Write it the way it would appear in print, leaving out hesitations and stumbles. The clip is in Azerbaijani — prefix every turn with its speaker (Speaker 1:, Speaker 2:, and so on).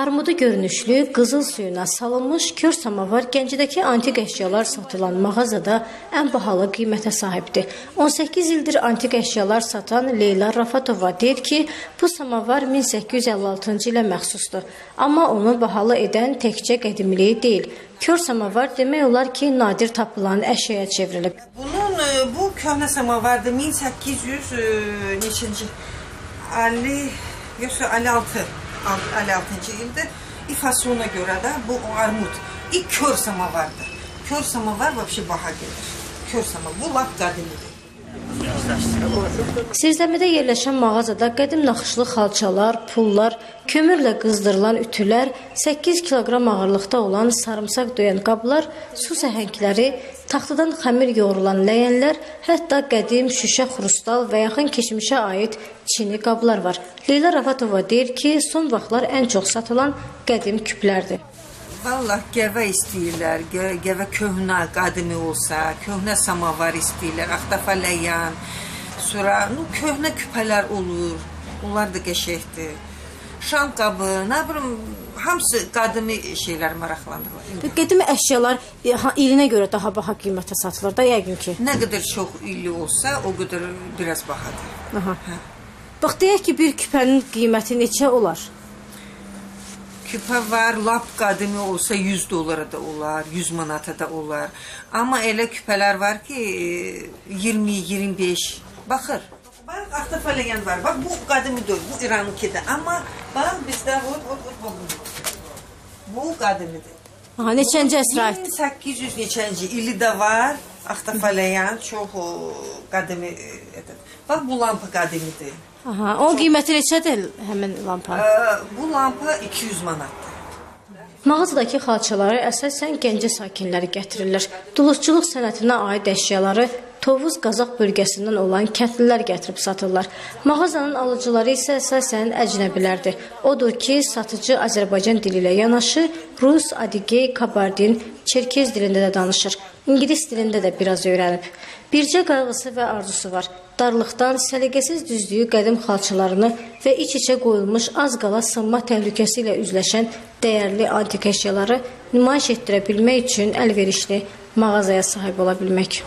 Speaker 1: Armudu görünüşlü, qızıl suyuna salınmış kör samavar Gəncədəki antik əşyalar satılan mağazada ən bahalı qiymətə sahibdir. 18 ildir antik əşyalar satan Leyla Rafatova deyir ki, bu samavar 1856-cı ilə məxsusdur. Amma onu bahalı edən təkcə qədimliyi deyil. Kör samavar demək olar ki, nadir tapılan əşyaya çevrilib.
Speaker 2: Bu köhnə samavardır 1800 neçinci 56-cı ildə ifasına görə də bu armud ilk kör samavardır. Kör samavar vəbşi baha gelir. Kör samavar bu lap qədimidir.
Speaker 1: Sirzəmidə yerləşən mağazada qədim naxışlı xalçalar, pullar, kömürlə qızdırılan ütülər, 8 kiloqram ağırlıqda olan sarımsaq döyən qablar, su səhəngləri, taxtadan xəmir yoğrulan ləyənlər, hətta qədim şüşə, xrustal və yaxın keçmişə aid çini qablar var. Leyla Rafatova deyir ki, son vaxtlar ən çox satılan qədim küplərdir.
Speaker 2: Vallahi gəvə istəyirlər, gəvə köhnə qədimi olsa, köhnə samavar istəyirlər, axtafa ləyən, sonra köhnə küpələr olur, onlar da qəşəkdir. Şam qabı, nə bilim, hamısı qədimi şeylər maraqlandırır.
Speaker 1: Qədim əşyalar ilinə görə daha baha qiymətə satılır da, yəqin ki.
Speaker 2: Nə qədər çox illi olsa, o qədər biraz bahadır.
Speaker 1: Aha. Bax, deyək ki, bir küpənin qiyməti neçə olar?
Speaker 2: Küpə var, lap qədimi olsa 100 dolara da olar, 100 manata da olar. Amma elə küpələr var ki, 20-25 baxır. Bax, axtafa ləyən var. Bax, bu qədimidir, bu İranınkidir. Amma bax, bizdə bu qədimidir.
Speaker 1: Aha, neçənci əsrə aiddir?
Speaker 2: 1800 neçənci ili də var. Axtafa ləyən çox qədimi. Bax, bu lampa qədimidir.
Speaker 1: Aha, o qiyməti neçədir həmin lampa?
Speaker 2: Bu lampa 200 manatdır.
Speaker 1: Mağazadakı xalçaları əsasən Gəncə sakinləri gətirirlər. Duluzçuluq sənətinə aid əşyaları Tovuz Qazax bölgəsindən olan kəndlilər gətirib satırlar. Mağazanın alıcıları isə əsasən əcnəbilərdir. Odur ki, satıcı Azərbaycan dili ilə yanaşı Rus, Adigey, Kabardin, Çerkez dilində də danışır. İngilis dilində də biraz öyrənib. Bircə qayğısı və arzusu var. Darlıqdan səliqəsiz düzdüyü qədim xalçalarını və iç-içə qoyulmuş az qala sınma təhlükəsi ilə üzləşən dəyərli antik əşyaları nümayiş etdirə bilmək üçün əlverişli mağazaya sahib ola bilmək.